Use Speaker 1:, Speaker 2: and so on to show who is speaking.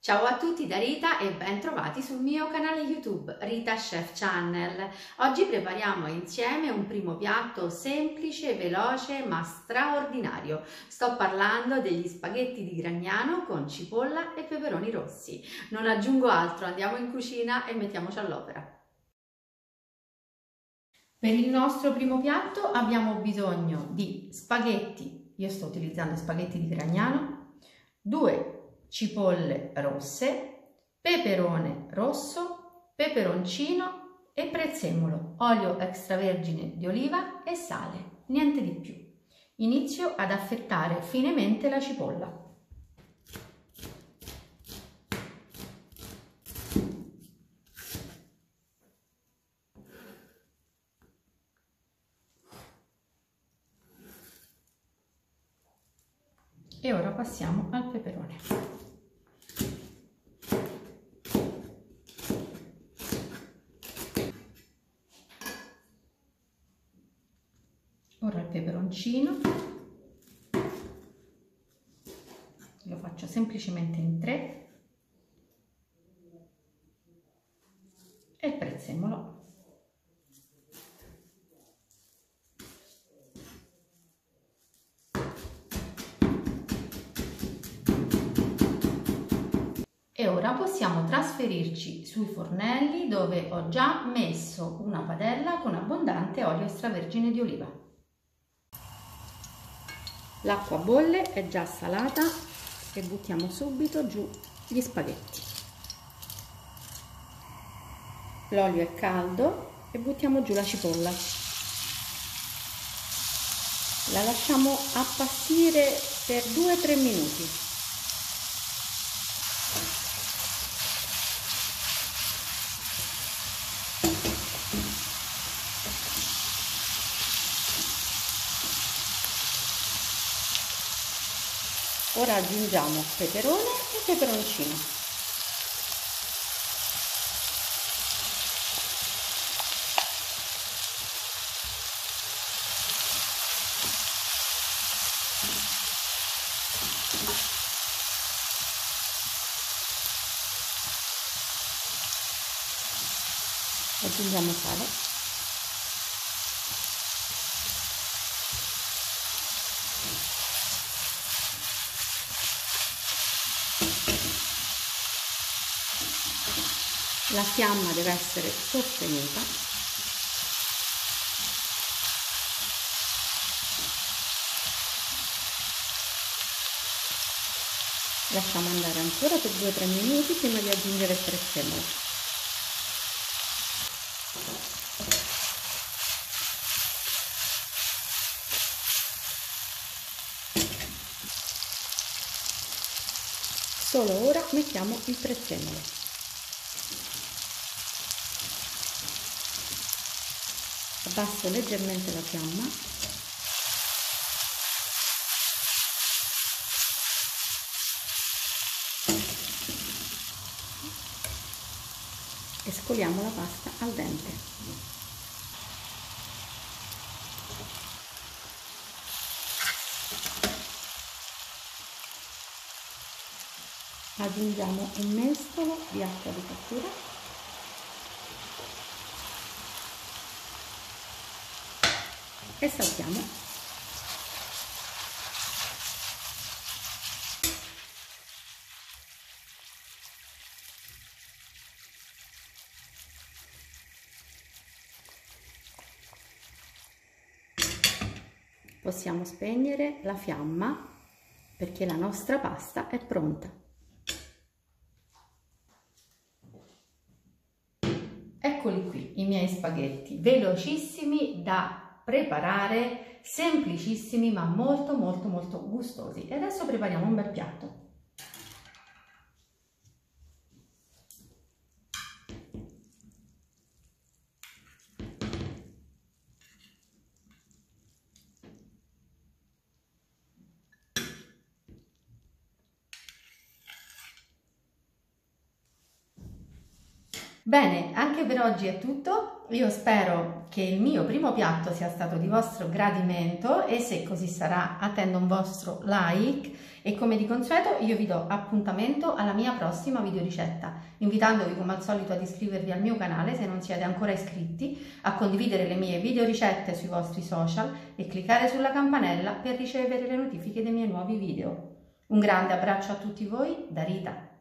Speaker 1: Ciao a tutti da Rita e ben trovati sul mio canale YouTube Rita Chef Channel. Oggi prepariamo insieme un primo piatto semplice, veloce ma straordinario. Sto parlando degli spaghetti di Gragnano con cipolla e peperoni rossi. Non aggiungo altro, andiamo in cucina e mettiamoci all'opera. Per il nostro primo piatto abbiamo bisogno di spaghetti, io sto utilizzando spaghetti di Gragnano, 2 cipolle rosse, peperone rosso, peperoncino e prezzemolo, olio extravergine di oliva e sale, niente di più. Inizio ad affettare finemente la cipolla. E ora passiamo al peperone. Ora il peperoncino lo faccio semplicemente in 3 e il prezzemolo. E ora possiamo trasferirci sui fornelli dove ho già messo una padella con abbondante olio extravergine di oliva. L'acqua bolle, è già salata e buttiamo subito giù gli spaghetti. L'olio è caldo e buttiamo giù la cipolla. La lasciamo appastire per 2-3 minuti. Ora aggiungiamo peperone e peperoncino. Aggiungiamo sale. La fiamma deve essere sostenuta. Lasciamo andare ancora per 2-3 minuti prima di aggiungere il prezzemolo. Solo ora mettiamo il prezzemolo. Abbasso leggermente la fiamma e scoliamo la pasta al dente. Aggiungiamo un mestolo di acqua di cottura e saltiamo. Possiamo spegnere la fiamma perché la nostra pasta è pronta. Eccoli qui i miei spaghetti, velocissimi da preparare, semplicissimi ma molto gustosi. E adesso prepariamo un bel piatto. Bene, anche per oggi è tutto. io spero che il mio primo piatto sia stato di vostro gradimento e se così sarà attendo un vostro like e come di consueto io vi do appuntamento alla mia prossima videoricetta, invitandovi come al solito ad iscrivervi al mio canale se non siete ancora iscritti, a condividere le mie videoricette sui vostri social e cliccare sulla campanella per ricevere le notifiche dei miei nuovi video. Un grande abbraccio a tutti voi da Rita.